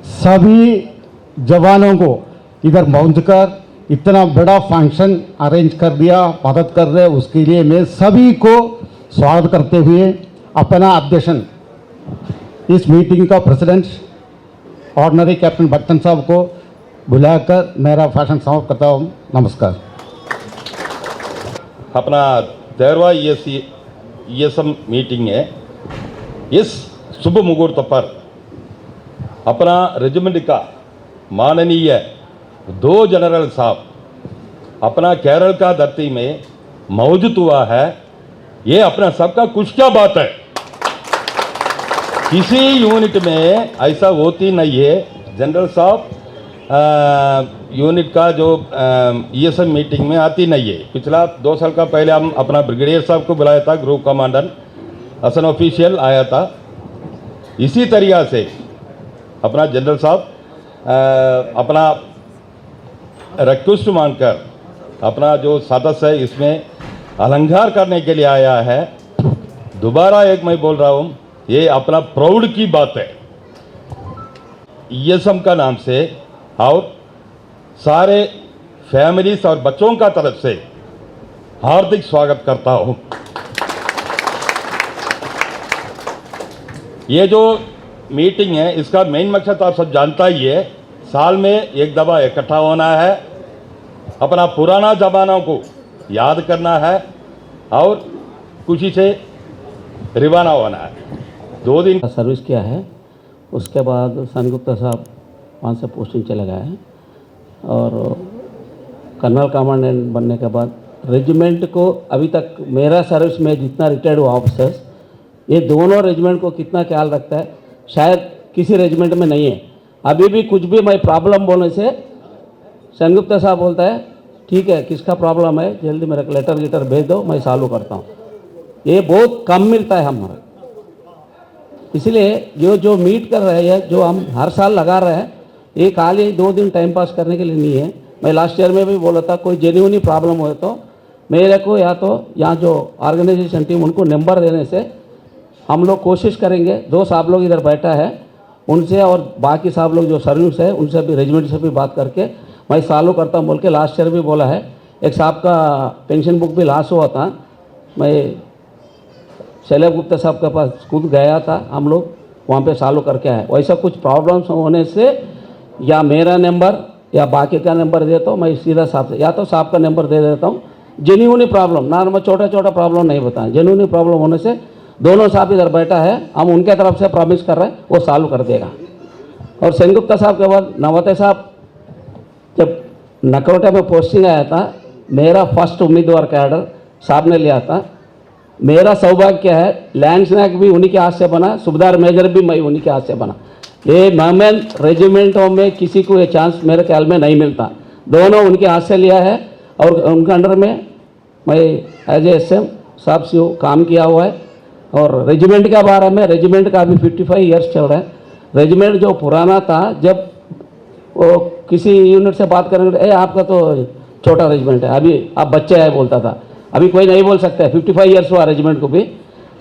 सभी जवानों को इधर पहुंचकर इतना बड़ा फंक्शन अरेंज कर दिया, मदद कर रहे, उसके लिए मैं सभी को स्वागत करते हुए अपना अध्यक्ष इस मीटिंग का प्रेसिडेंट ऑर्डिनरी कैप्टन बच्चन साहब को बुलाकर मेरा भाषण समाप्त करता हूँ। नमस्कार। अपना 13वां ESM मीटिंग है। इस शुभ मुहूर्त पर अपना रेजिमेंट का माननीय 2 जनरल साहब अपना केरल का धरती में मौजूद हुआ है। ये अपना सबका खुश क्या बात है। किसी यूनिट में ऐसा होती नहीं है। जनरल साहब यूनिट का जो ESM मीटिंग में आती नहीं है। पिछला 2 साल का पहले हम अपना ब्रिगेडियर साहब को बुलाया था, group commander as an official आया था। इसी तरीक़ा से अपना जनरल साहब अपना रिक्वेस्ट मांगकर अपना जो सदस्य है इसमें अलंकार करने के लिए आया है। दोबारा एक मैं बोल रहा हूँ, ये अपना प्राउड की बात है ESM का नाम से, और सारे फैमिलीज और बच्चों का तरफ से हार्दिक स्वागत करता हूँ। ये जो मीटिंग है इसका मेन मकसद आप सब जानता ही है। साल में एक दफ़ा इकट्ठा होना है, अपना पुराना ज़माना को याद करना है और खुशी से रवाना होना है। 2 दिन सर्विस किया है, उसके बाद सन गुप्ता साहब वहाँ से पोस्टिंग चले गए हैं और कर्नल कमांडेंट बनने के बाद रेजिमेंट को अभी तक मेरा सर्विस में जितना रिटायर्ड हुआ ऑफिसर्स, ये दोनों रेजिमेंट को कितना ख्याल रखता है शायद किसी रेजिमेंट में नहीं है। अभी भी कुछ भी मैं प्रॉब्लम बोलने से सन गुप्ता साहब बोलता है ठीक है, किसका प्रॉब्लम है जल्दी मेरे को लेटर गिटर भेज दो, मैं सॉल्व करता हूँ। ये बहुत कम मिलता है हमारा। इसलिए जो मीट कर रहे हैं, जो हम हर साल लगा रहे हैं, ये खाली 2 दिन टाइम पास करने के लिए नहीं है। मैं लास्ट ईयर में भी बोला था कोई जेन्युइन प्रॉब्लम हो तो मेरे को या तो यहाँ जो ऑर्गेनाइजेशन टीम उनको नंबर देने से हम लोग कोशिश करेंगे। 2 साहब लोग इधर बैठा है उनसे और बाकी साहब लोग जो सर्विस है उनसे भी रेजिमेंट से भी बात करके मैं सॉल्व करता हूँ बोल के लास्ट ईयर भी बोला है। एक साहब का पेंशन बुक भी लॉस हुआ था, मैं शैलेब गुप्ता साहब के पास खुद गया था, हम लोग वहाँ पे सॉल्व करके आए। वैसा कुछ प्रॉब्लम्स होने से या मेरा नंबर या बाकी का नंबर देता हूँ, मैं सीधा साहब से या तो साहब का नंबर दे देता हूँ। जेन्युइन प्रॉब्लम नॉर्मल छोटा छोटा प्रॉब्लम नहीं बताएं, जेन्युइन प्रॉब्लम होने से दोनों साहब इधर बैठा है, हम उनके तरफ से प्रॉमिस कर रहे हैं वो सॉल्व कर देगा। और सेनगुप्ता साहब के बाद नवते साहब जब नकरोटा में पोस्टिंग आया था, मेरा फर्स्ट उम्मीदवार कैडर साहब ने लिया था। मेरा सौभाग्य है लैंस नायक भी उन्हीं के हाथ से बना, सुबेदार मेजर भी मैं उन्हीं के हाथ से बना। ये मैमन रेजिमेंटों में किसी को ये चांस मेरे ख्याल में नहीं मिलता, दोनों उनके हाथ से लिया है। और उनके अंडर में मैं एज ए SM साहब से काम किया हुआ है। और रेजिमेंट के बारे में, रेजिमेंट का अभी 55 ईयर्स चल रहा है। रेजिमेंट जो पुराना था, जब वो किसी यूनिट से बात करेंगे ए आपका तो छोटा रेजिमेंट है, अभी आप बच्चे हैं बोलता था, अभी कोई नहीं बोल सकता है। 55 ईयर्स हुआ रेजिमेंट को भी,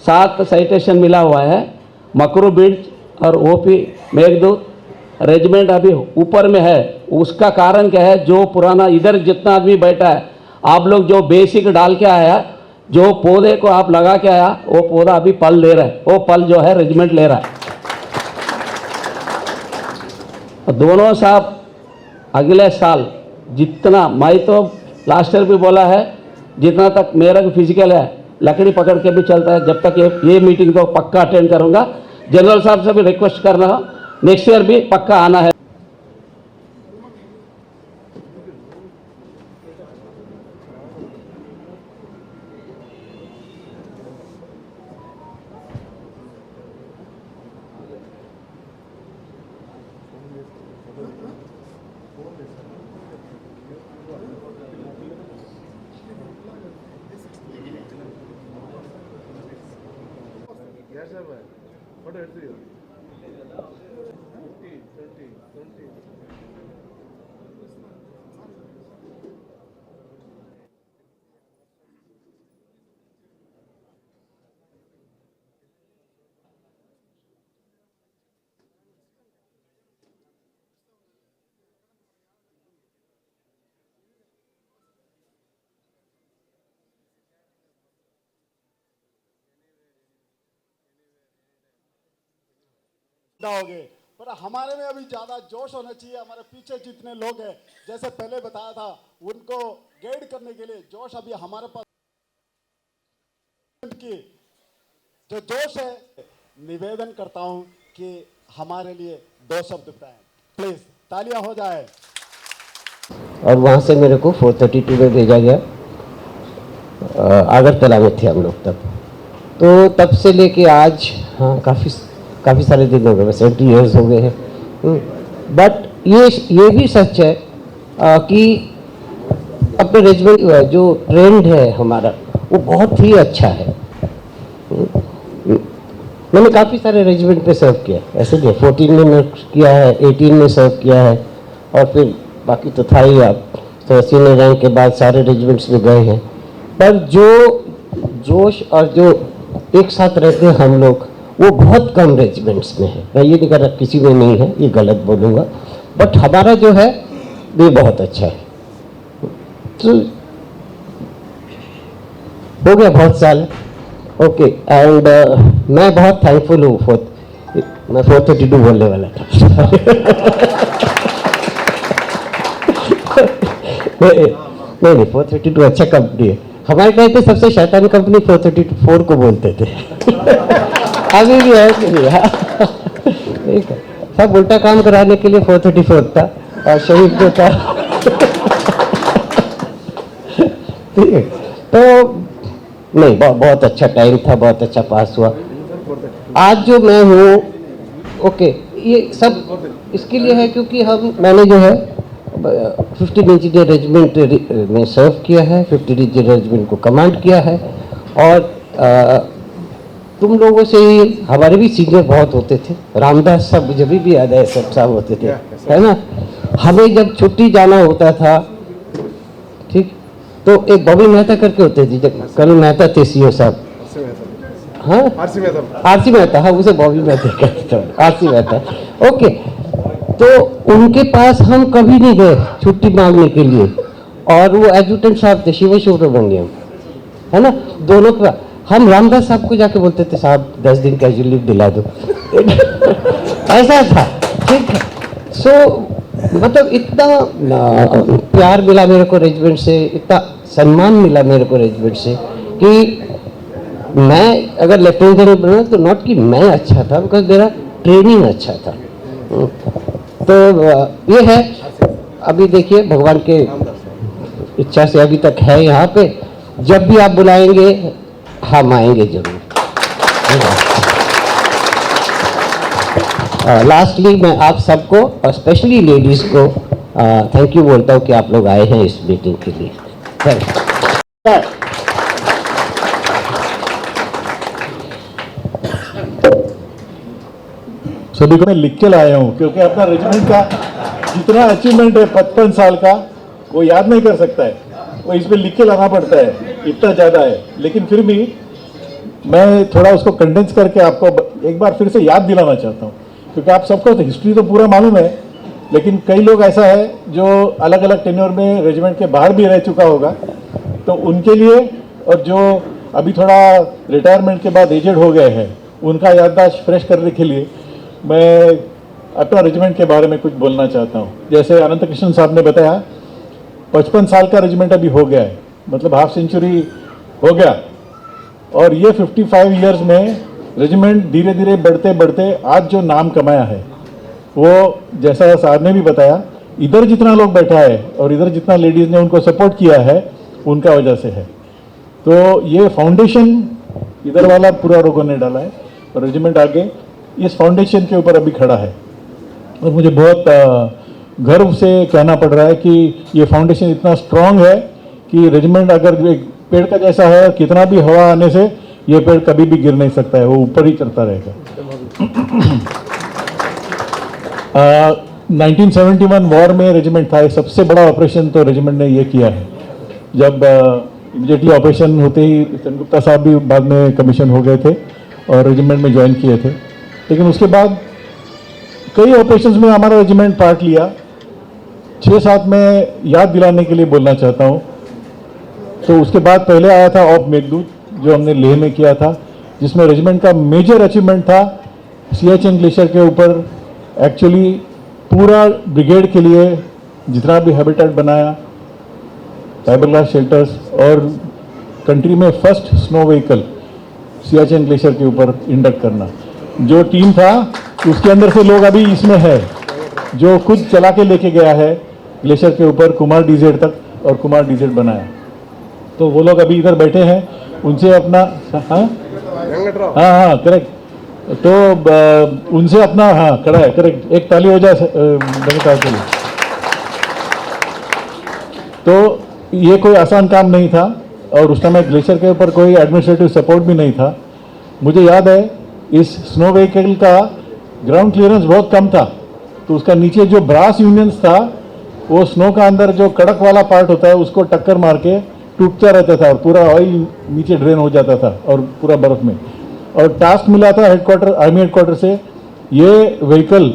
7 साइटेशन मिला हुआ है। मकरू बिट्स और OP मेघदूत रेजिमेंट अभी ऊपर में है। उसका कारण क्या है, जो पुराना इधर जितना आदमी बैठा है, आप लोग जो बेसिक डाल के आया, जो पौधे को आप लगा के आया, वो पौधा अभी पल ले रहा है, वो पल जो है रेजिमेंट ले रहा है। दोनों साहब अगले साल जितना, मैं तो लास्ट ईयर भी बोला है, जितना तक मेरा फिजिकल है लकड़ी पकड़ के भी चलता है, जब तक ये मीटिंग तो पक्का अटेंड करूंगा। जनरल साहब से भी रिक्वेस्ट करना हो, नेक्स्ट ईयर भी पक्का आना है। होगे, पर हमारे में अभी ज्यादा जोश होना चाहिए। हमारे पीछे जितने लोग हैं, जैसे पहले बताया था, उनको गाइड करने के लिए जोश अभी हमारे पास की जो जोश है। निवेदन करता हूं कि हमारे लिए 2 शब्द बताएं, प्लीज तालियां हो जाए। और वहाँ से मेरे को 432 में भेजा गया। आगरतला में थे हम लोग तब। तो तब से लेके आज, हाँ, काफ़ी सारे दिन हो गए, 70 ईयर्स हो गए हैं। बट ये भी सच है कि अपने रेजिमेंट जो ट्रेंड है हमारा, वो बहुत ही अच्छा है। मैंने काफ़ी सारे रेजिमेंट पे सर्व किया, ऐसे नहीं, 14 में मैं किया है, 18 में सर्व किया है, और फिर बाकी तो था ही। आप तो सीनियर रैंक के बाद सारे रेजिमेंट्स में गए हैं। पर जो जोश और जो एक साथ रहते हैं हम लोग, वो बहुत कम रेजिमेंट्स में है। मैं ये नहीं कर रहा किसी में नहीं है, ये गलत बोलूँगा, बट हमारा जो है ये बहुत अच्छा है। तो हो गया बहुत साल, ओके। एंड मैं बहुत थैंकफुल हूँ मैं 432 बोलने वाला था। नहीं, 432 अच्छा कंपनी है। हमारे टाइम पे सबसे शैतान कंपनी 434 को बोलते थे। अभी भी है कि नहीं? ठीक है, सब उल्टा काम कराने के लिए 434 था, और शरीफ जो था। ठीक है, तो नहीं, बहुत अच्छा टाइम था, बहुत अच्छा पास हुआ। आज जो मैं हूँ, ओके, ये सब इसके लिए है क्योंकि मैंने जो है 15 इंजीनियर रेजिमेंट में सर्व किया है, 15 इंजीनियर रेजिमेंट को कमांड किया है। और तुम लोगों से ही हमारे भी सीनियर बहुत होते थे, रामदास साहब मुझे भी याद है, सब साहब होते थे, है ना। हमें जब छुट्टी जाना होता था, ठीक, तो एक बॉबी मेहता करके होते थे, जब कर्नल मेहता थे सीओ साहब, हाँ, आरसी मेहता, हाँ, उसे बॉबी मेहता कहते थे, आरसी मेहता, ओके। तो उनके पास हम कभी नहीं गए छुट्टी मांगने के लिए, और वो एडजुटेंट साहब थे शिव सुब्रमण्यम, है ना, दोनों का। हम रामदास साहब को जाके बोलते थे, साहब 10 दिन कैजुअल लीव दिला दो। ऐसा था, ठीक है। सो मतलब इतना प्यार मिला मेरे को रेजिमेंट से, इतना सम्मान मिला मेरे को रेजिमेंट से, कि मैं अगर लेफ्टिनेंट जनरल बना तो नॉट कि मैं अच्छा था, बिकॉज मेरा ट्रेनिंग अच्छा था। तो ये है, अभी देखिए भगवान के इच्छा से अभी तक है यहाँ पे। जब भी आप बुलाएंगे हम आएंगे जरूर। लास्टली मैं आप सबको और स्पेशली लेडीज़ को थैंक यू बोलता हूँ कि आप लोग आए हैं इस मीटिंग के लिए। Thank you. सभी को मैं लिख के लाया हूँ, क्योंकि अपना रेजिमेंट का जितना अचीवमेंट है 55 साल का, वो याद नहीं कर सकता है, वो इसमें लिख के लाना पड़ता है, इतना ज़्यादा है। लेकिन फिर भी मैं थोड़ा उसको कंडेंस करके आपको एक बार फिर से याद दिलाना चाहता हूँ, क्योंकि आप सबको तो हिस्ट्री तो पूरा मालूम है, लेकिन कई लोग ऐसा है जो अलग अलग टेन्योर में रेजिमेंट के बाहर भी रह चुका होगा, तो उनके लिए, और जो अभी थोड़ा रिटायरमेंट के बाद एजेड हो गए हैं, उनका याददाश्त फ्रेश करने के लिए मैं अपना रेजिमेंट के बारे में कुछ बोलना चाहता हूँ। जैसे अनंत कृष्ण साहब ने बताया, 55 साल का रेजिमेंट अभी हो गया है, मतलब हाफ सेंचुरी हो गया, और ये 55 इयर्स में रेजिमेंट धीरे धीरे बढ़ते बढ़ते आज जो नाम कमाया है, वो जैसा साहब ने भी बताया, इधर जितना लोग बैठा है और इधर जितना लेडीज़ ने उनको सपोर्ट किया है, उनका वजह से है। तो ये फाउंडेशन इधर वाला पूरा लोगों ने डाला है, और रेजिमेंट आगे इस फाउंडेशन के ऊपर अभी खड़ा है। और मुझे बहुत गर्व से कहना पड़ रहा है कि ये फाउंडेशन इतना स्ट्रांग है कि रेजिमेंट अगर एक पेड़ का जैसा है, कितना भी हवा आने से ये पेड़ कभी भी गिर नहीं सकता है, वो ऊपर ही चलता रहेगा। 1971 वॉर में रेजिमेंट था, सबसे बड़ा ऑपरेशन तो रेजिमेंट ने ये किया है। जब इमीडिएटली ऑपरेशन होते ही चंद्रगुप्ता साहब भी बाद में कमीशन हो गए थे और रेजिमेंट में ज्वाइन किए थे, लेकिन उसके बाद कई ऑपरेशंस में हमारा रेजिमेंट पार्ट लिया। 6-7 में याद दिलाने के लिए बोलना चाहता हूँ। तो उसके बाद पहले आया था ऑप मेघदूत, जो हमने लेह में किया था, जिसमें रेजिमेंट का मेजर अचीवमेंट था सियाचिन ग्लेशियर के ऊपर एक्चुअली पूरा ब्रिगेड के लिए जितना भी हैबिटेट बनाया, फाइबर ग्लास शेल्टर्स, और कंट्री में first snow vehicle Siachen glacier के ऊपर इंडक्ट करना। जो टीम था उसके अंदर से लोग अभी इसमें है, जो खुद चला के लेके गया है ग्लेशियर के ऊपर कुमार डीजेड तक, और कुमार डीजेड बनाया। तो वो लोग अभी इधर बैठे हैं, उनसे अपना हाँ हाँ करेक्ट, तो उनसे अपना हाँ खड़ा है, करेक्ट, एक ताली हो जाए के लिए। तो ये कोई आसान काम नहीं था, और उस समय ग्लेशियर के ऊपर कोई एडमिनिस्ट्रेटिव सपोर्ट भी नहीं था। मुझे याद है इस स्नो व्हीकल का ग्राउंड क्लियरेंस बहुत कम था, तो उसका नीचे जो ब्रास यूनियंस था वो स्नो का अंदर जो कड़क वाला पार्ट होता है उसको टक्कर मार के टूटता रहता था, और पूरा ऑयल नीचे ड्रेन हो जाता था, और पूरा बर्फ में। और टास्क मिला था हेडक्वार्टर, आर्मी हेडक्वार्टर से, ये व्हीकल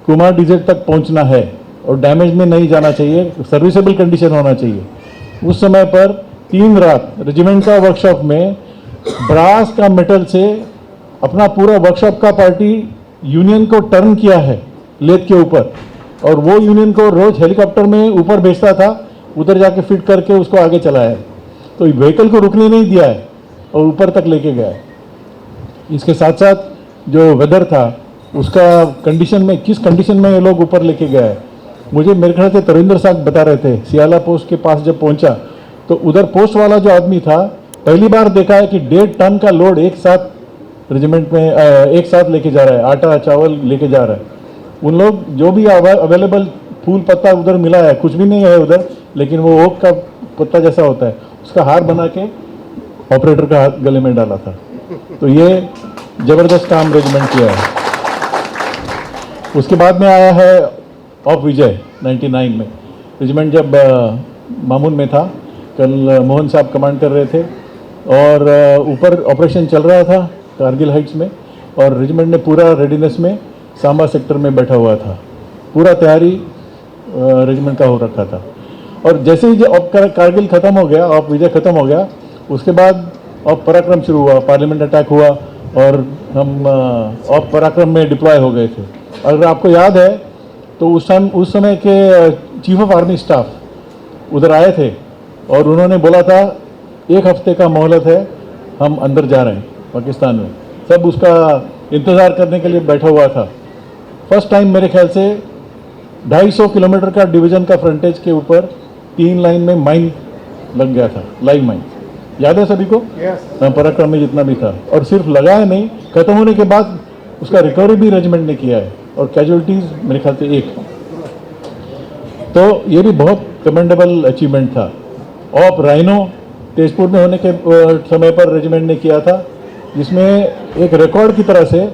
कुमार डीजेड तक पहुंचना है और डैमेज में नहीं जाना चाहिए, सर्विसेबल कंडीशन होना चाहिए। उस समय पर 3 रात रेजिमेंट का वर्कशॉप में ब्रास का मेटल से अपना पूरा वर्कशॉप का पार्टी यूनियन को टर्न किया है लेथ के ऊपर, और वो यूनियन को रोज हेलीकॉप्टर में ऊपर भेजता था, उधर जाके फिट करके उसको आगे चलाया है। तो व्हीकल को रुकने नहीं दिया है और ऊपर तक लेके गया है। इसके साथ साथ जो वेदर था उसका कंडीशन में, किस कंडीशन में ये लोग ऊपर लेके गया है, मुझे मेरे ख्याल से तरिंदर साहब बता रहे थे। सियाला पोस्ट के पास जब पहुंचा तो उधर पोस्ट वाला जो आदमी था, पहली बार देखा है कि 1.5 टन का लोड एक साथ रेजिमेंट में एक साथ लेके जा रहा है, आटा चावल लेके जा रहा है। उन लोग जो भी अवेलेबल फूल पत्ता उधर मिला है, कुछ भी नहीं है उधर, लेकिन वो ओक का पत्ता जैसा होता है, उसका हार बना के ऑपरेटर का गले में डाला था। तो ये जबरदस्त काम रेजिमेंट किया है। उसके बाद में आया है ऑफ विजय 99 में। रेजिमेंट जब मामून में था, कल मोहन साहब कमांड कर रहे थे, और ऊपर ऑपरेशन चल रहा था कारगिल हाइट्स में, और रेजिमेंट ने पूरा रेडीनेस में सांबा सेक्टर में बैठा हुआ था, पूरा तैयारी रेजिमेंट का हो रखा था। और जैसे ही जो कारगिल खत्म हो गया, ऑफ विजय खत्म हो गया, उसके बाद ऑफ पराक्रम शुरू हुआ, पार्लियामेंट अटैक हुआ, और हम ऑफ पराक्रम में डिप्लॉय हो गए थे। अगर आपको याद है तो उस समय के चीफ ऑफ आर्मी स्टाफ उधर आए थे, और उन्होंने बोला था 1 हफ्ते का मोहलत है, हम अंदर जा रहे हैं पाकिस्तान में। सब उसका इंतज़ार करने के लिए बैठा हुआ था। फर्स्ट टाइम मेरे ख्याल से 250 किलोमीटर का डिवीज़न का फ्रंटेज के ऊपर 3 लाइन में माइन लग गया था, लाइव माइन। याद है सभी को? पराक्रम में जितना भी था, और सिर्फ लगाया नहीं, खत्म होने के बाद उसका रिकवरी भी रेजिमेंट ने किया है, और कैजुअलिटीज़ मेरे ख्याल से 1। तो ये भी बहुत कमेंडेबल अचीवमेंट था। ऑफ राइनो तेजपुर में होने के समय पर रेजिमेंट ने किया था, जिसमें एक रिकॉर्ड की तरह से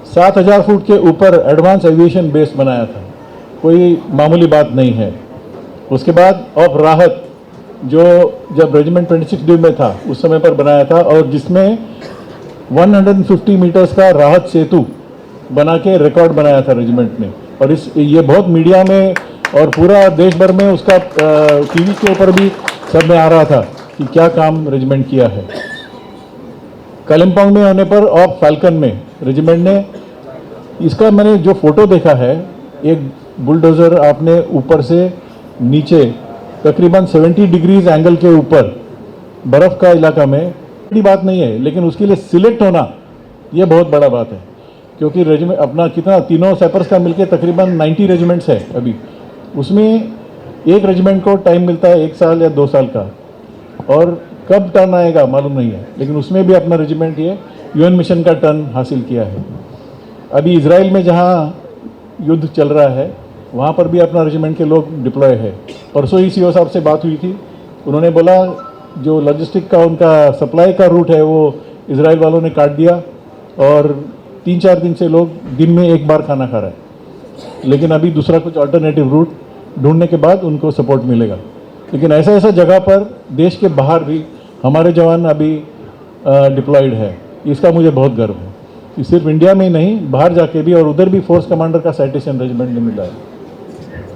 7000 फुट के ऊपर एडवांस एविएशन बेस बनाया था। कोई मामूली बात नहीं है। उसके बाद ऑफ राहत, जो जब रेजिमेंट 26 ड्यू में था उस समय पर बनाया था, और जिसमें 150 मीटर्स का राहत सेतु बना के रिकॉर्ड बनाया था रेजिमेंट ने। और ये बहुत मीडिया में और पूरा देश भर में उसका टीवी के ऊपर भी सब में आ रहा था कि क्या काम रेजिमेंट किया है। कालिम्पोंग में होने पर ऑफ फाल्कन में रेजिमेंट ने, इसका मैंने जो फोटो देखा है, एक बुलडोज़र आपने ऊपर से नीचे तकरीबन 70 डिग्रीज एंगल के ऊपर बर्फ़ का इलाका में, बड़ी बात नहीं है, लेकिन उसके लिए सिलेक्ट होना ये बहुत बड़ा बात है। क्योंकि रेजिमेंट अपना कितना, तीनों सैपर्स का मिलके तकरीबन 90 रेजिमेंट्स है अभी, उसमें एक रेजिमेंट को टाइम मिलता है 1 साल या 2 साल का, और कब टर्न आएगा मालूम नहीं है, लेकिन उसमें भी अपना रेजिमेंट ये यूएन मिशन का टर्न हासिल किया है। अभी इजराइल में जहाँ युद्ध चल रहा है वहाँ पर भी अपना रेजिमेंट के लोग डिप्लॉय है। परसों ही सीओ साहब से बात हुई थी, उन्होंने बोला जो लॉजिस्टिक का उनका सप्लाई का रूट है वो इजराइल वालों ने काट दिया, और 3-4 दिन से लोग दिन में 1 बार खाना खा रहे हैं, लेकिन अभी दूसरा कुछ अल्टरनेटिव रूट ढूंढने के बाद उनको सपोर्ट मिलेगा। लेकिन ऐसा ऐसा जगह पर देश के बाहर भी हमारे जवान अभी डिप्लॉयड है, इसका मुझे बहुत गर्व है कि सिर्फ इंडिया में ही नहीं, बाहर जाके भी, और उधर भी फोर्स कमांडर का साइटेशन रेजिमेंट में मिला है।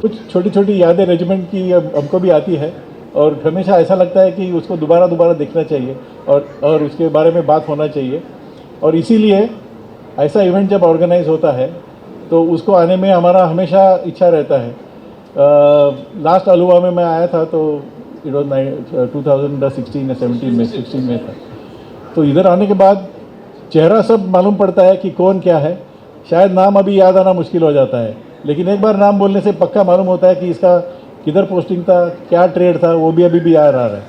कुछ छोटी छोटी यादें रेजिमेंट की हमको भी आती है, और हमेशा ऐसा लगता है कि उसको दोबारा देखना चाहिए, और उसके बारे में बात होना चाहिए। और इसीलिए ऐसा इवेंट जब ऑर्गेनाइज होता है तो उसको आने में हमारा हमेशा इच्छा रहता है। लास्ट अलुवा में मैं आया था तो इट वॉज 2016 या 16 में था। तो इधर आने के बाद चेहरा सब मालूम पड़ता है कि कौन क्या है। शायद नाम अभी याद आना मुश्किल हो जाता है, लेकिन एक बार नाम बोलने से पक्का मालूम होता है कि इसका किधर पोस्टिंग था, क्या ट्रेड था, वो भी अभी याद आ रहा है।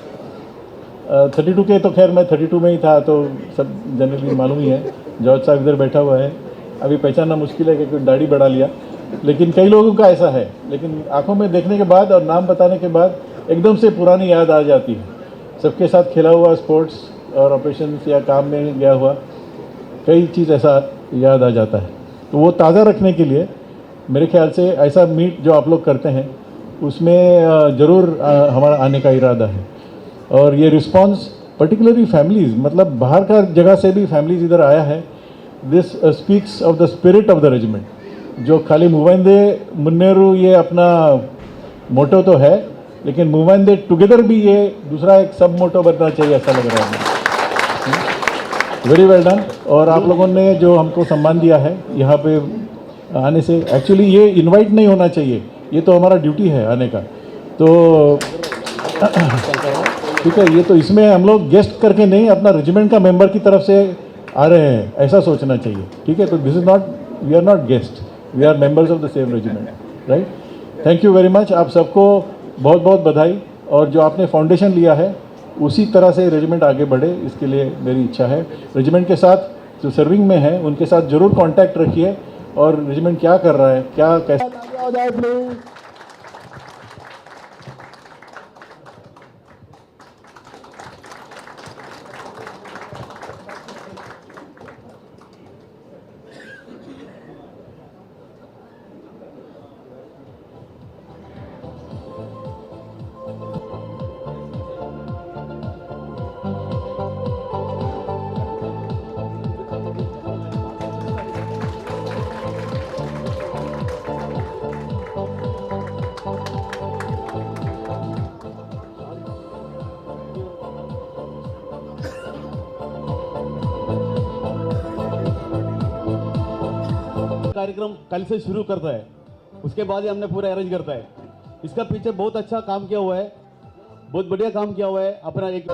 32 के तो खैर मैं 32 में ही था, तो सब जनरली मालूम ही है। जॉर्ज साहब इधर बैठा हुआ है, अभी पहचानना मुश्किल है क्योंकि दाढ़ी बढ़ा लिया, लेकिन कई लोगों का ऐसा है। लेकिन आंखों में देखने के बाद और नाम बताने के बाद एकदम से पुरानी याद आ जाती है। सबके साथ खेला हुआ स्पोर्ट्स और ऑपरेशन या काम में गया हुआ कई चीज़ ऐसा याद आ जाता है। तो वो ताज़ा रखने के लिए मेरे ख्याल से ऐसा मीट जो आप लोग करते हैं उसमें ज़रूर हमारा आने का इरादा है। और ये रिस्पॉन्स पर्टिकुलरली फैमिलीज़, मतलब बाहर का जगह से भी फैमिलीज़ इधर आया है। This speaks of the spirit of the regiment. जो खाली मूवेंदे मुन्नेरू ये अपना मोटो तो है, लेकिन मूवेंदे टुगेदर भी ये दूसरा एक सब मोटो बनना चाहिए, ऐसा लग रहा है। Very well done. और आप लोगों ने जो हमको सम्मान दिया है यहाँ पे आने से, एक्चुअली ये इनवाइट नहीं होना चाहिए, ये तो हमारा ड्यूटी है आने का। तो ठीक है, ये तो इसमें हम लोग गेस्ट करके नहीं, अपना रेजिमेंट का मेंबर की तरफ से आ रहे हैं, ऐसा सोचना चाहिए। ठीक है, तो this is not, we are not guest, we are members of the same regiment, right. Thank you very much. आप सबको बहुत बहुत बधाई। और जो आपने फाउंडेशन लिया है उसी तरह से रेजिमेंट आगे बढ़े, इसके लिए मेरी इच्छा है। रेजिमेंट के साथ जो सर्विंग में है उनके साथ ज़रूर कांटेक्ट रखिए, और रेजिमेंट क्या कर रहा है, क्या कैसे। आगे आ जाए प्लीज। कार्यक्रम कल से शुरू करता है, उसके बाद ही हमने पूरा अरेंज करता है। इसका पीछे बहुत अच्छा काम किया हुआ है, बहुत बढ़िया काम किया हुआ है अपना एक।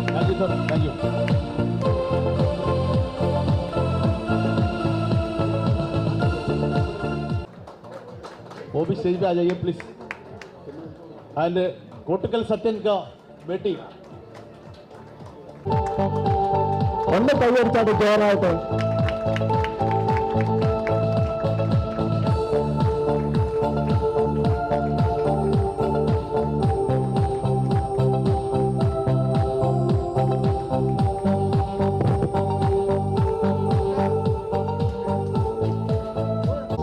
Thank you sir, thank you. वो भी स्टेज पे आ जाइए प्लीज। एंड कोटकल सत्यन का बेटी ഒന്ന് കൈയടിച്ചാട്ട് ജോറായിട്ട്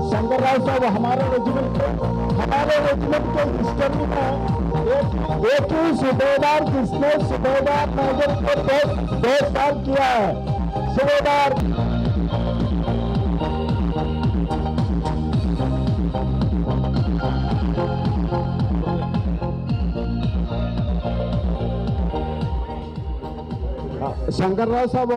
शंकर राव साहब हमारे रेजिमेंट के हिस्टरी में एक ही सूबेदार जिसने सूबेदार मेजर को 2 साल किया है। सूबेदार शंकर राव साहब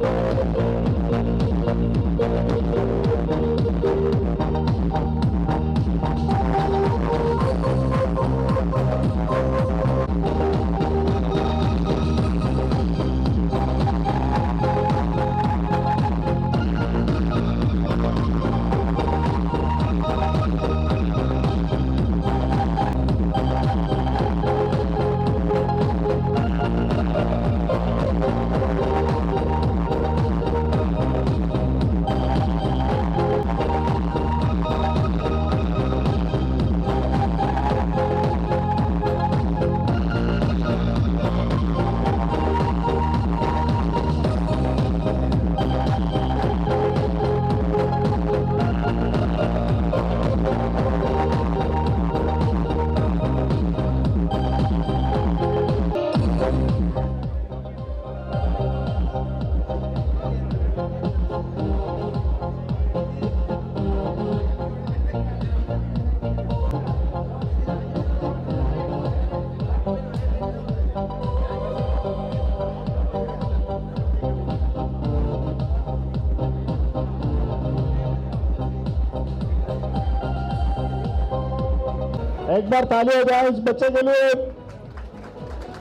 एक बार ताली हो जाए इस बच्चे के लिए।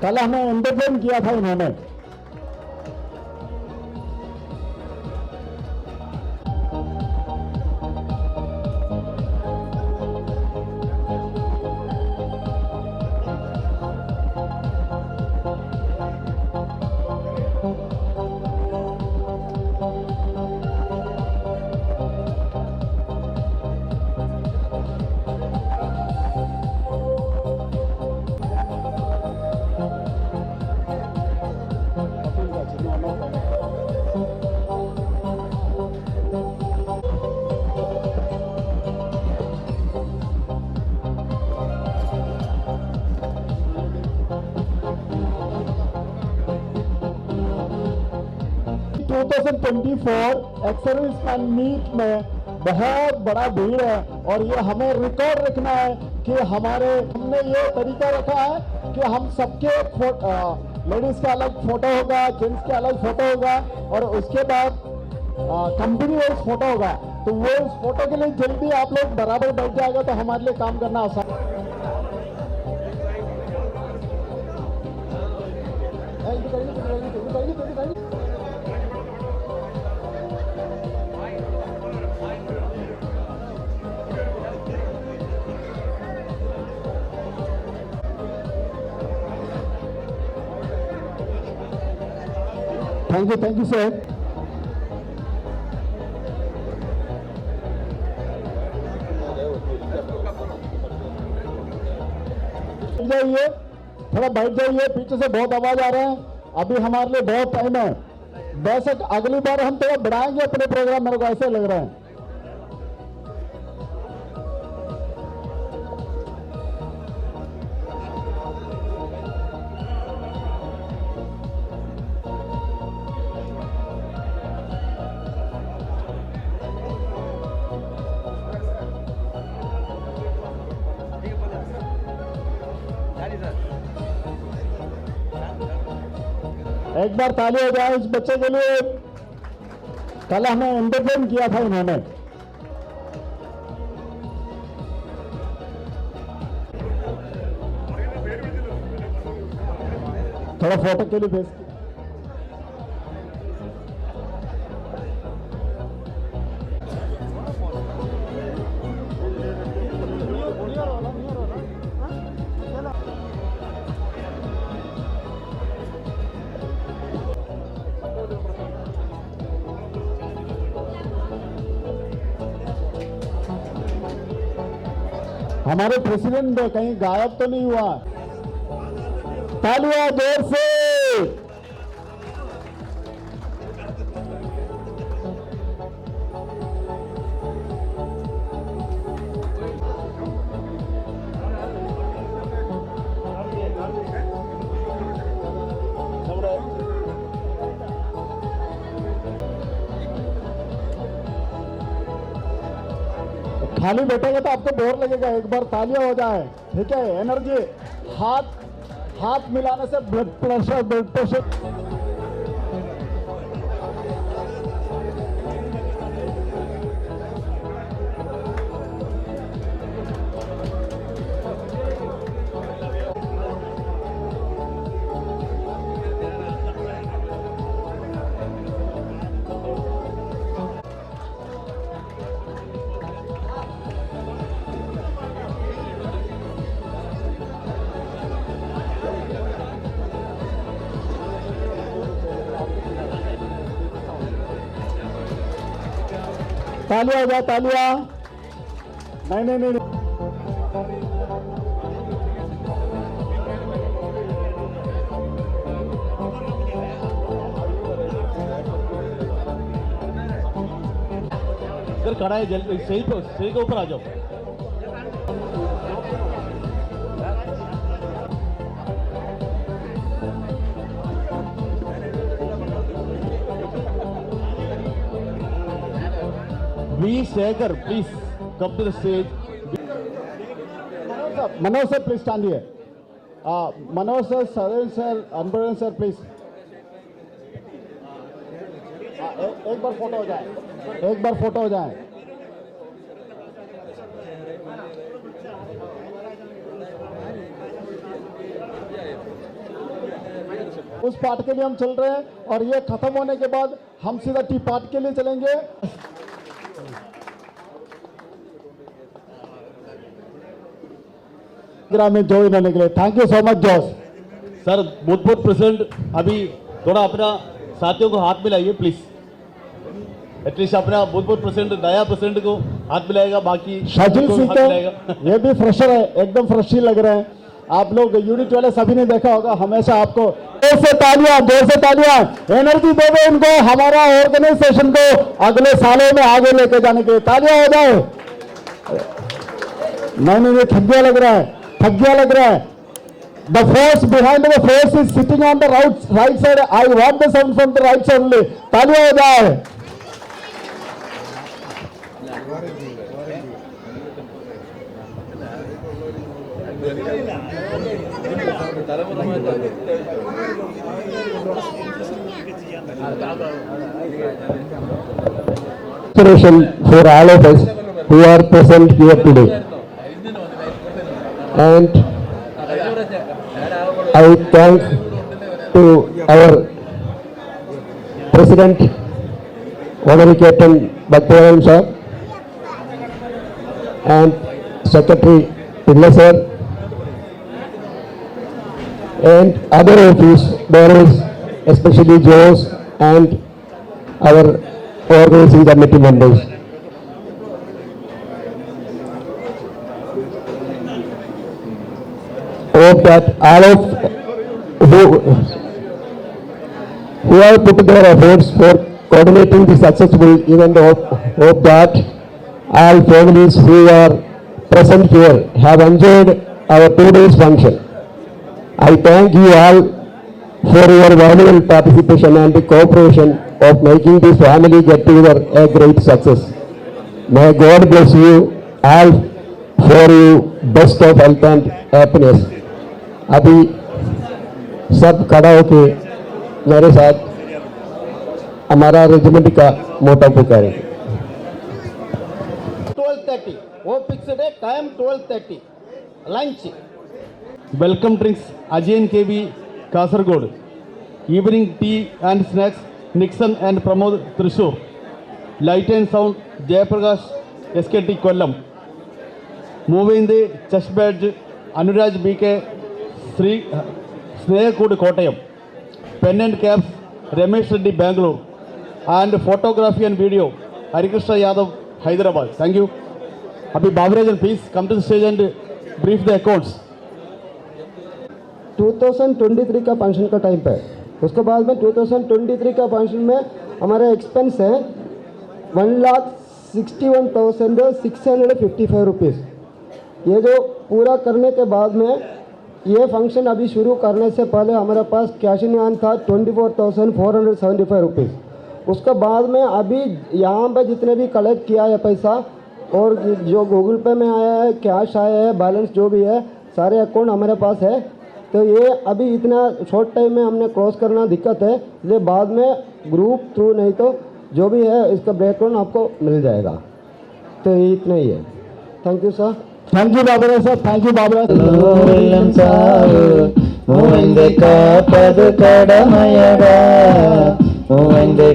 कल हमें एंटरटेन किया था इन्होंने। एक्सर्विस मैन मीट में बहुत बड़ा भीड़ है और ये हमें रिकॉर्ड रखना है कि हमने ये तरीका रखा है कि हम सबके लेडीज का अलग फोटो होगा, जेंट्स का अलग फोटो होगा और उसके बाद कंपनी वाइज फोटो होगा। तो वो उस फोटो के लिए जल्दी आप लोग बराबर बैठ जाएगा तो हमारे लिए काम करना आसान। Thank you sir. जाइए, थोड़ा बैठ जाइए, पीछे से बहुत आवाज आ रहा है। अभी हमारे लिए बहुत टाइम है। बेशक अगली बार हम थोड़ा बढ़ाएंगे अपने प्रोग्राम, मेरे को ऐसे लग रहा है। एक बार ताली हो जाए इस बच्चे के लिए। कल हमें एंटरटेन किया था इन्होंने। थोड़ा फोटो के लिए भेज। हमारे प्रेसिडेंट कहीं गायब तो नहीं हुआ? तालियां जोर से। खाली बैठेगा तो आपको बोर लगेगा। एक बार तालियां हो जाए, ठीक है? एनर्जी, हाथ मिलाने से ब्लड प्रेशर तालियां हो जाए, तालियां। नहीं। सर खड़ा है, जल्दी सही के ऊपर आ जाओ। V. Sekhar, please come to the stage. Manoj sir, please stand here. Manoj sir, Saran sir, Anbaran sir, please. एक बार फोटो हो जाए, एक बार फोटो हो जाए। उस पार्ट के लिए हम चल रहे हैं और ये खत्म होने के बाद हम सीधा टी पार्ट के लिए चलेंगे। में ज्वाइन होने के लिए थैंक यू सो मच जोश। सर बहुत प्रेसिडेंट अभी थोड़ा अपना साथियों को हाथ मिलाइए प्लीज। एटलीस्ट अपना बहुत प्रेसिडेंट नया प्रेसिडेंट को हाथ मिलाएगा, बाकी शाजिल सबको सिंह हाथ तो मिलाएगा। ये भी फ्रेशर है, एकदम फ्रेश ही लग रहे हैं। आप लोग यूनिट वाले सभी ने देखा होगा, हमेशा आपको जोर से तालियां एनर्जी दे दो इनको, हमारा ऑर्गेनाइजेशन को अगले सालों में आगे लेके जाने के लिए तालियां हो जाए। नहीं ये थक गया लग रहा है। The force behind the force is sitting on the right side. I want the sound from the right side only. तालियां हो जाए। Inspiration for all of us who are present here today. And I thank to our President, Honorary Captain Bhaktivaran sir, and Secretary Pilla sir, and other office bearers, especially Joes and our organizing committee members. Hope that all of who have put their efforts for coordinating the successful event, hope that all families who are present here have enjoyed our 2 days function. I thank you all for your valuable participation and the cooperation of making this family get together a great success. May God bless you all for you best of health and happiness. अभी सब खड़ा होके मेरे साथ हमारा regiment का मोटा पुकारेंगे। 12:30 वो फिक्स्ड है time 12:30 lunch. Welcome drinks Ajayan KV Kasaragod, evening tea and snacks Nixon and Pramod Thrissur, light and sound Jayaprakash SKT Kollam, moving the chest badges Anuraj BK Sree Snehakood Kottayam, pen and caps Ramesh Reddy Bengaluru, and photography and video Harikrishna Yadav Hyderabad. Thank you. अभी बाबराजन please come to the stage and brief the accounts. 2023 का pension का time पे, उसके बाद में 2023 का pension में हमारा एक्सपेंस है 1,61,655 रुपीज़। ये जो पूरा करने के बाद में ये फंक्शन अभी शुरू करने से पहले हमारे पास कैश इन हैंड था 24,475 रुपीज़। उसके बाद में अभी यहाँ पे जितने भी कलेक्ट किया है पैसा और जो गूगल पे में आया है, कैश आया है, बैलेंस जो भी है, सारे अकाउंट हमारे पास है। तो ये अभी इतना शॉर्ट टाइम में हमने क्रॉस करना दिक्कत है, इसलिए बाद में ग्रुप थ्रू नहीं तो जो भी है इसका बैकग्राउंड आपको मिल जाएगा। तो ये इतना ही है। Thank you sir. Thank you Babra sir. Thank you Babra.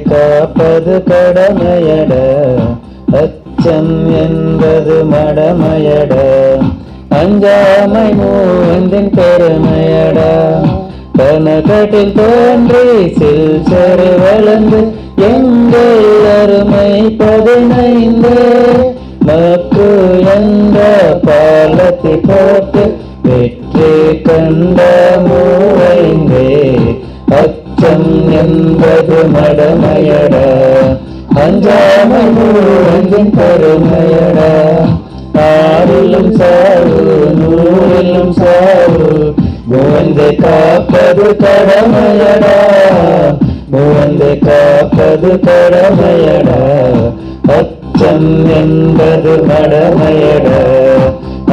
காப்பது கடமையட, அச்சம் என்பது மடமையட, அஞ்சாமை மூவந்தின் பெருமையட, கனகட்டில் தோன்றி சில்சரை வளர்ந்து எங்கள் அருமை 15 மக்கு என்ற பாலத்தை போட்டு வெற்றி கண்ட மூவைந்தே, அச்சம் என்பது மடமையட, அஞ்சாமை மூவந்தின் பெருமையட, ஆறிலும் சாவு நூறிலும் சாவு மூவந்தை காப்பது கடமையடா, மூவந்தை காப்பது கடமையடா, அச்சம் என்பது மடமையடா,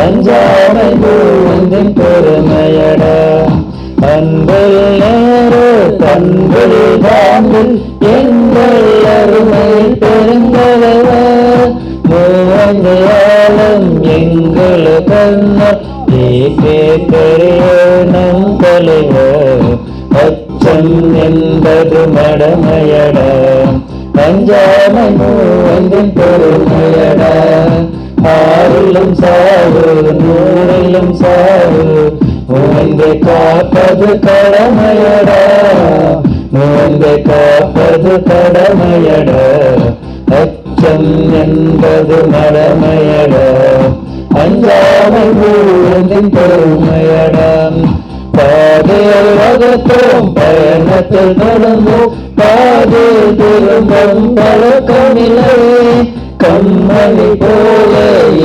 அஞ்சாமை மூவந்தின் பெருமையடா, அன்பில் நேரு பண்பில் வாழ்வில் எங்கள் அருமை பெருந்தலைவர், மூவந்தையாலும் எங்களுக்கண்ண ஏசே பெரிய நம் தலைவர், அச்சம் என்பது மடமையடா அஞ்சாமை மூவந்தின் பெருமையடா ஆறிலும் சாவு நூறிலும் சாவு மூவந்தை காப்பது கடமையடா மூவந்தை காப்பது கடமையடா அச்சம் என்பது மடமையடா அஞ்சாமை மூவந்தின் பெருமையடா பாதையில் வகுத்தோம் பயணத்தில் தொடர்ந்தோம் பாதையில் திரும்பும் பழக்கமில்லை கம்மணி போல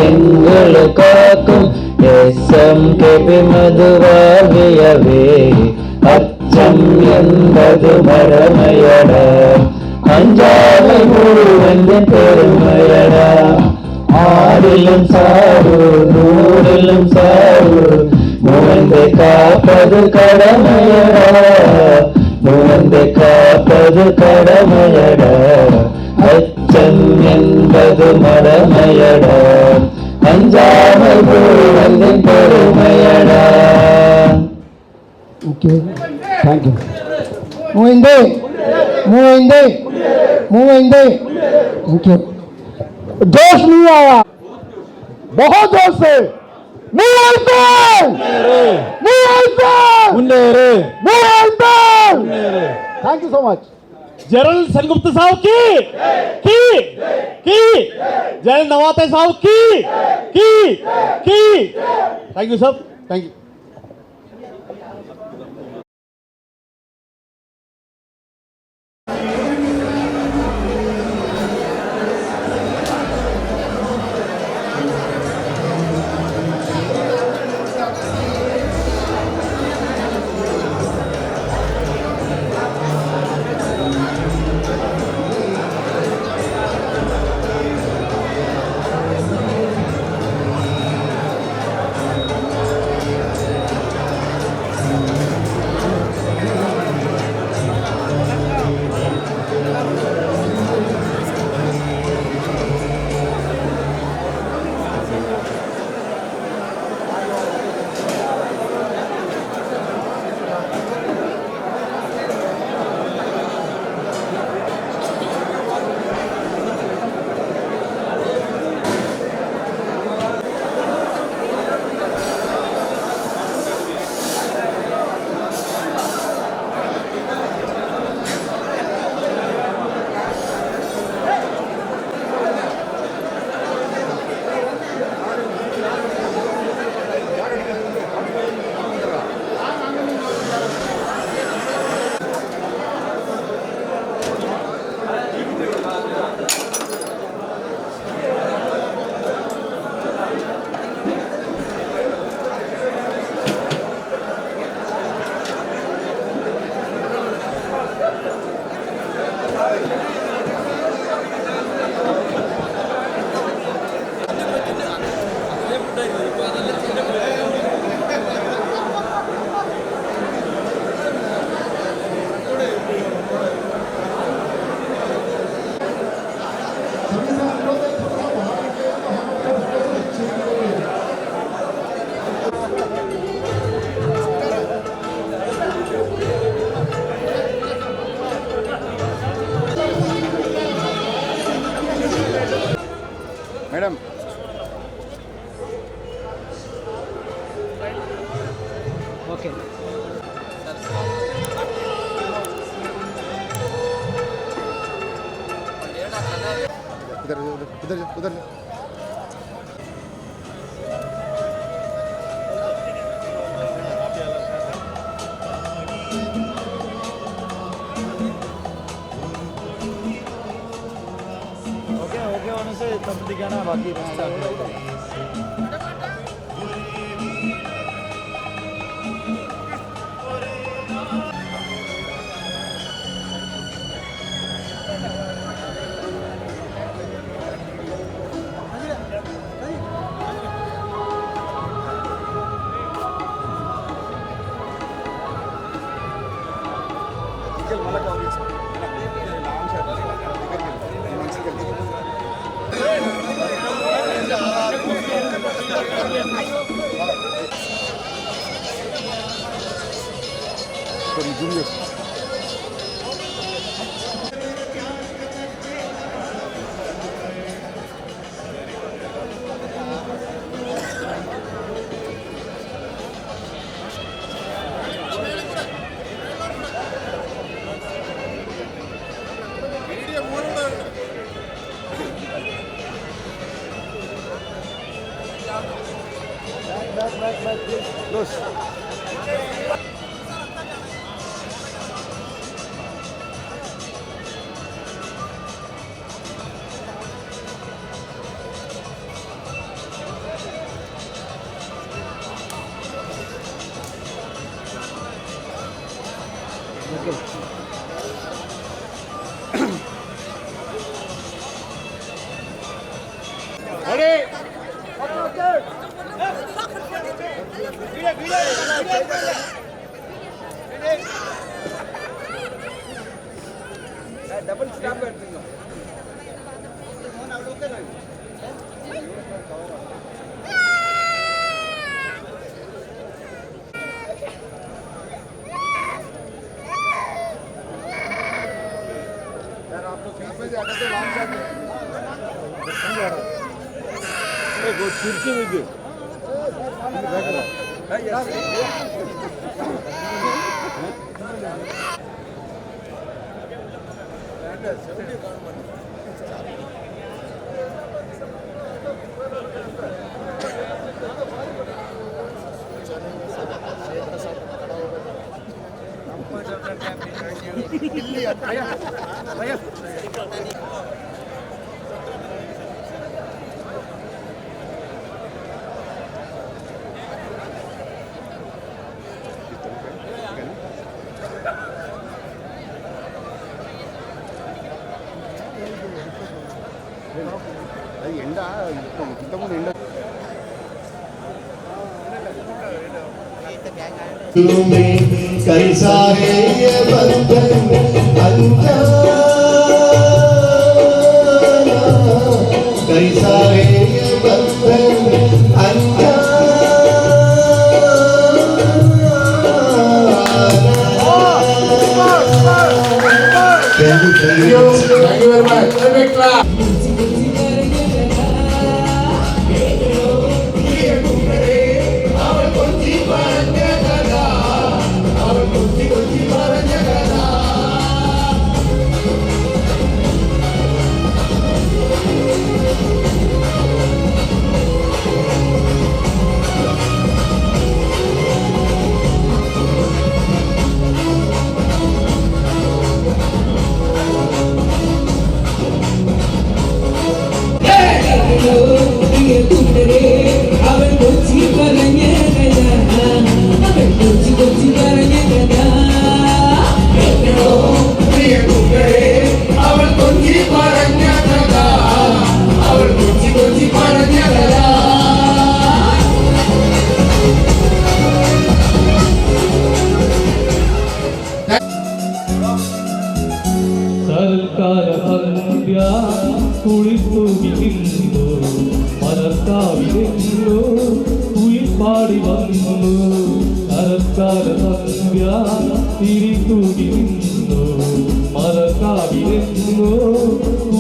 எங்களை காக்கும் எஸ்எம்கேபி மதுவாகியவே அச்சம் என்பது மடமையடா அஞ்சாமை முழுவதும் பெருமையடா ஆறிலும் சாவு நூறிலும் சாவு மூவந்தை காப்பது கடமையடா மூவந்தை காப்பது கடமையடா அச்சம் என்பது மடமையடா அஞ்சாமை முழுவதும் பெருமையடா. ओके थैंक यू மூவேந்தே மூவேந்தே மூவேந்தே थैंक यू जोश नहीं आया बहुत जोश से மூவேந்தே மூவேந்தே मुन्नेरे மூவேந்தே thank you so much general Sengupta साहब की जनरल नवाते साहब की थैंक यू सब थैंक यू मैडम ओके उधर उधर उधर ओके ओके होने से तब दिखाना बाकी जूनियर అది ఎండ ఇంతకుముందు ఎండ कैसा है ये बंधन अनजाना, कैसा है ये बंधन സർക്കാർ സന്ധ്യ കുളിപ്പുകിന്നു മനസ്സാവിരുന്നു ഉയിർപ്പാടി വന്നു സർക്കാർ സന്ധ്യ തിരിത്തുകിന്നു മനസ്സാവിരുന്നു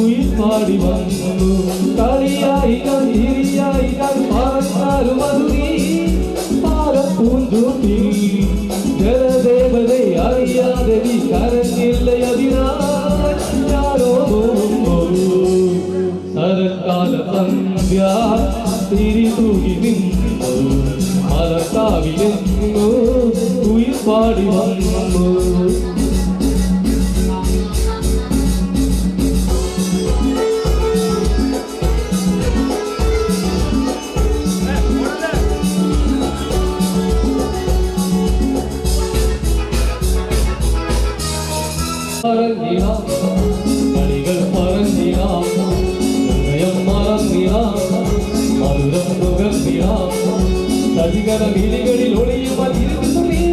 ഉയിർപ്പാടി വന്നു കളിയായി കളിയായി പറഞ്ഞാലും മധുരി പാലപ്പൂഞ്ചൂട്ടി ജലദേവതയെ അറിയാതെ നീ കരഞ്ഞില്ലയതിനാൽ ഞാനോ സരക്കാല സന്ധ്യ തിരിതുകി നിന്നു മലക്കാവിലെന്നു ഉയിർപ്പാടി വന്നു കളികൾ പറഞ്ഞിടാം ഹൃദയം മറന്നിടാം മധുരം നുകർന്നിടാം സജികര വിളികളിൽ ഒളിയുമതിരുന്നു നീ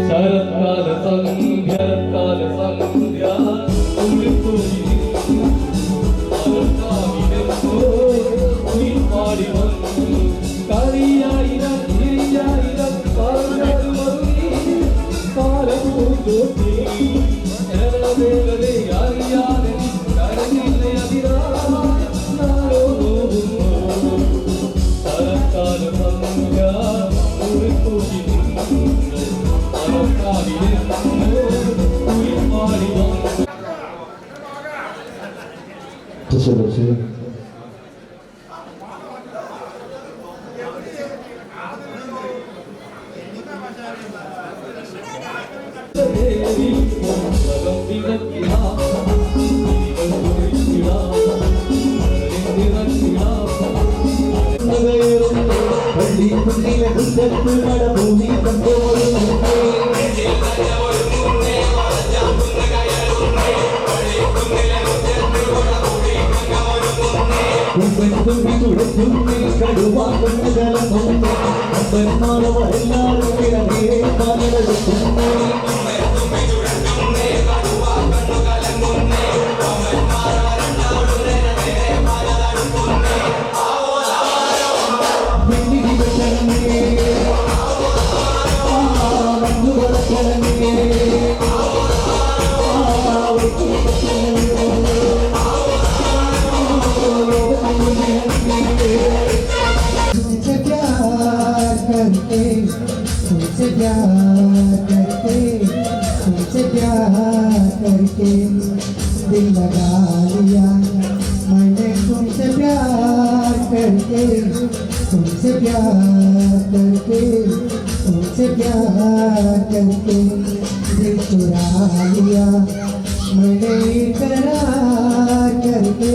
ശരത്കാല സന്ധ്യ പാടി വന്നു കളിയായിരം തിരിയായിരം പറഞ്ഞാലും അറിയാതെ സർക്കാർ പള്ളി செப்பு மட பூமி தந்த ஒரு முன்னே தும்பி துடைத்தும் கடுவாக்கும் கலமும் பெருமாளவ எல்லாரும் கிடமே பாலெடுக்கும் तुमसे प्यार करके तुमसे प्यार करके तुमसे प्यार करके दिल लगा लिया मैंने तुमसे प्यार करके तुमसे प्यार करके तुमसे प्यार करके दिल चुरा लिया मैंने इकरार करके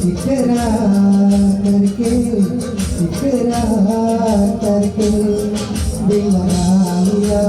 इकरार करके इकरार करके दिल लगा लिया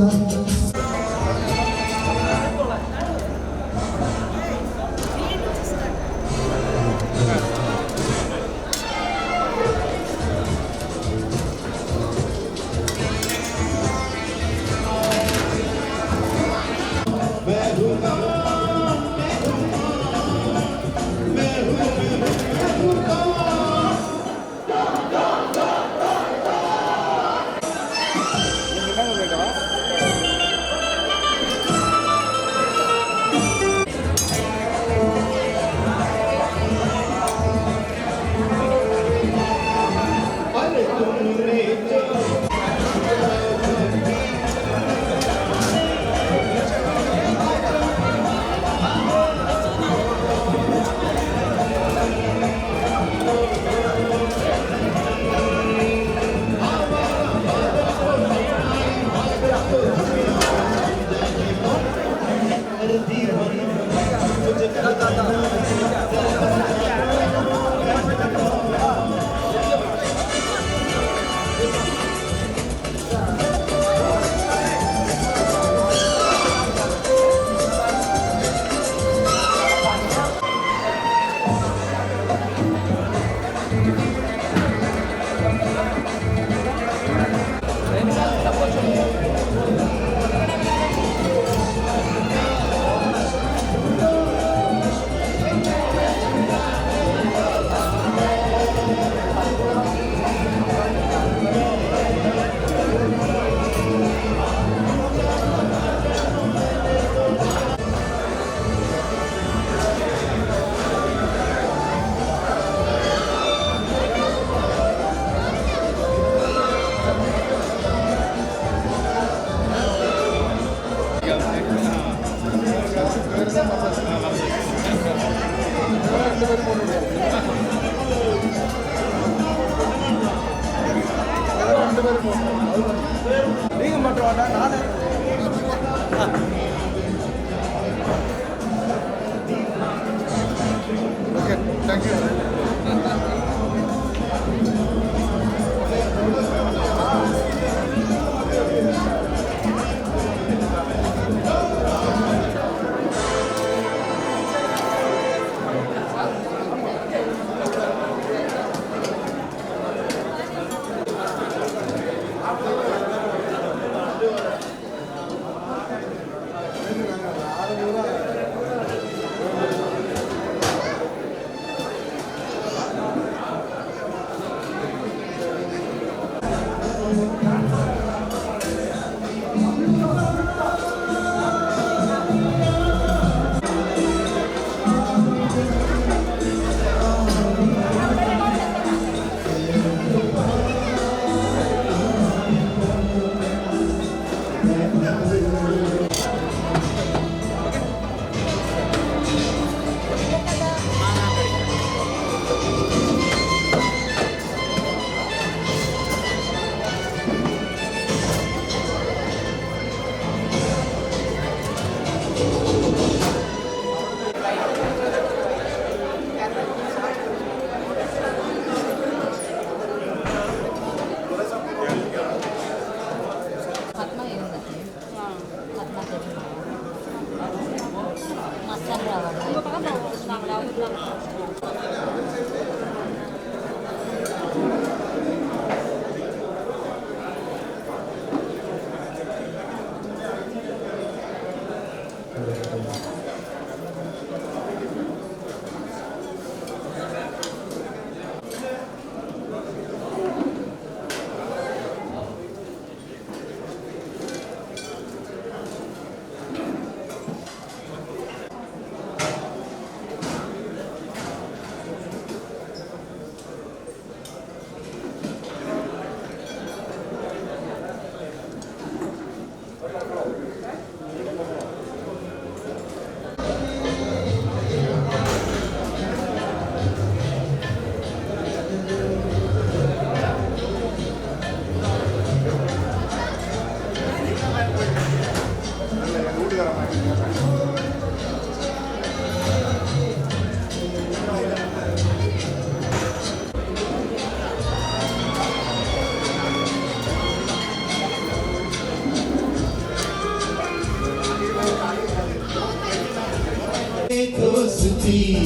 दोस्ती